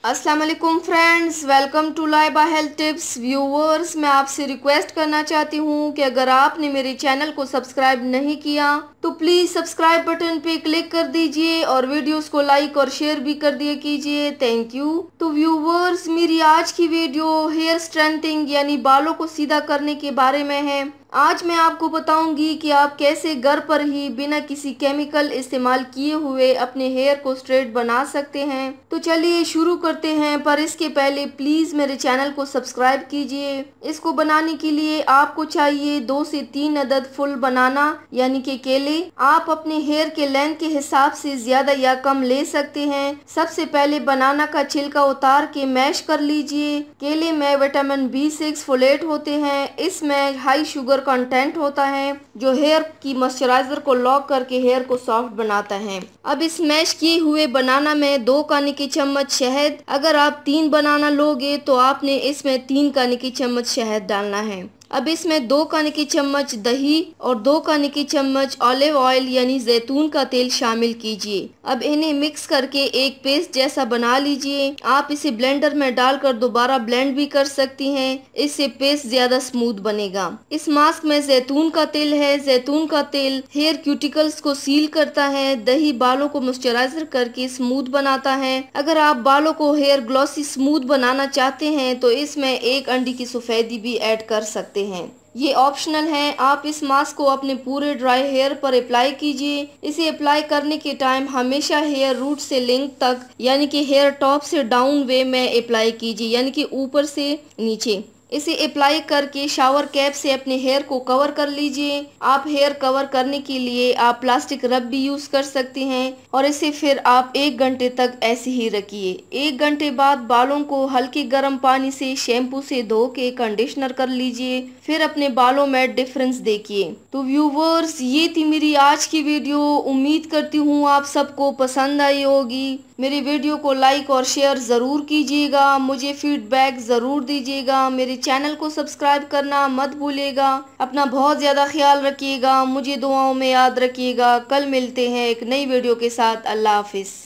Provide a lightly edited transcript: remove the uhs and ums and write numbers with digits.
अस्सलाम वालेकुम friends, welcome to Laiba health tips. Viewers, मैं आपसे रिक्वेस्ट करना चाहती हूँ कि अगर आपने मेरे चैनल को सब्सक्राइब नहीं किया तो प्लीज़ सब्सक्राइब बटन पे क्लिक कर दीजिए और वीडियोस को लाइक और शेयर भी कर दिया कीजिए। Thank you. तो व्यूवर्स, मेरी आज की वीडियो हेयर स्ट्रेंथनिंग यानी बालों को सीधा करने के बारे में है। आज मैं आपको बताऊंगी कि आप कैसे घर पर ही बिना किसी केमिकल इस्तेमाल किए हुए अपने हेयर को स्ट्रेट बना सकते हैं। तो चलिए शुरू करते हैं, पर इसके पहले प्लीज मेरे चैनल को सब्सक्राइब कीजिए। इसको बनाने के लिए आपको चाहिए 2 से 3 अदद फुल बनाना यानी कि केले। आप अपने हेयर के लेंथ के हिसाब से ज्यादा या कम ले सकते हैं। सबसे पहले बनाना का छिलका उतार के मैश कर लीजिए। केले में विटामिन B6 फोलेट होते हैं। इसमें हाई शुगर कंटेंट होता है जो हेयर की मॉइस्चराइजर को लॉक करके हेयर को सॉफ्ट बनाता है। अब इस मैश किए हुए बनाना में 2 खाने की चम्मच शहद, अगर आप 3 बनाना लोगे तो आपने इसमें 3 खाने की चम्मच शहद डालना है। अब इसमें 2 खाने की चम्मच दही और 2 खाने की चम्मच ऑलिव ऑयल यानी जैतून का तेल शामिल कीजिए। अब इन्हें मिक्स करके एक पेस्ट जैसा बना लीजिए। आप इसे ब्लेंडर में डालकर दोबारा ब्लेंड भी कर सकती हैं, इससे पेस्ट ज्यादा स्मूथ बनेगा। इस मास्क में जैतून का तेल है। जैतून का तेल हेयर क्यूटिकल्स को सील करता है। दही बालों को मॉइस्चराइजर करके स्मूथ बनाता है। अगर आप बालों को हेयर ग्लॉसी स्मूथ बनाना चाहते हैं तो इसमें 1 अंडे की सफेदी भी ऐड कर सकते हैं। ये ऑप्शनल है। आप इस मास्क को अपने पूरे ड्राई हेयर पर अप्लाई कीजिए। इसे अप्लाई करने के टाइम हमेशा हेयर रूट से लिंक तक यानी कि हेयर टॉप से डाउन वे में अप्लाई कीजिए, यानी कि ऊपर से नीचे। इसे अप्लाई करके शावर कैप से अपने हेयर को कवर कर लीजिए। आप हेयर कवर करने के लिए आप प्लास्टिक रब भी यूज कर सकते हैं और इसे फिर आप 1 घंटे तक ऐसे ही रखिए। 1 घंटे बाद बालों को हल्के गर्म पानी से शैम्पू से धो के कंडीशनर कर लीजिए, फिर अपने बालों में डिफरेंस देखिए। तो व्यूवर्स, ये थी मेरी आज की वीडियो। उम्मीद करती हूँ आप सबको पसंद आई होगी। मेरी वीडियो को लाइक और शेयर ज़रूर कीजिएगा। मुझे फीडबैक ज़रूर दीजिएगा। मेरे चैनल को सब्सक्राइब करना मत भूलिएगा। अपना बहुत ज़्यादा ख्याल रखिएगा। मुझे दुआओं में याद रखिएगा। कल मिलते हैं एक नई वीडियो के साथ। अल्लाह हाफिज़।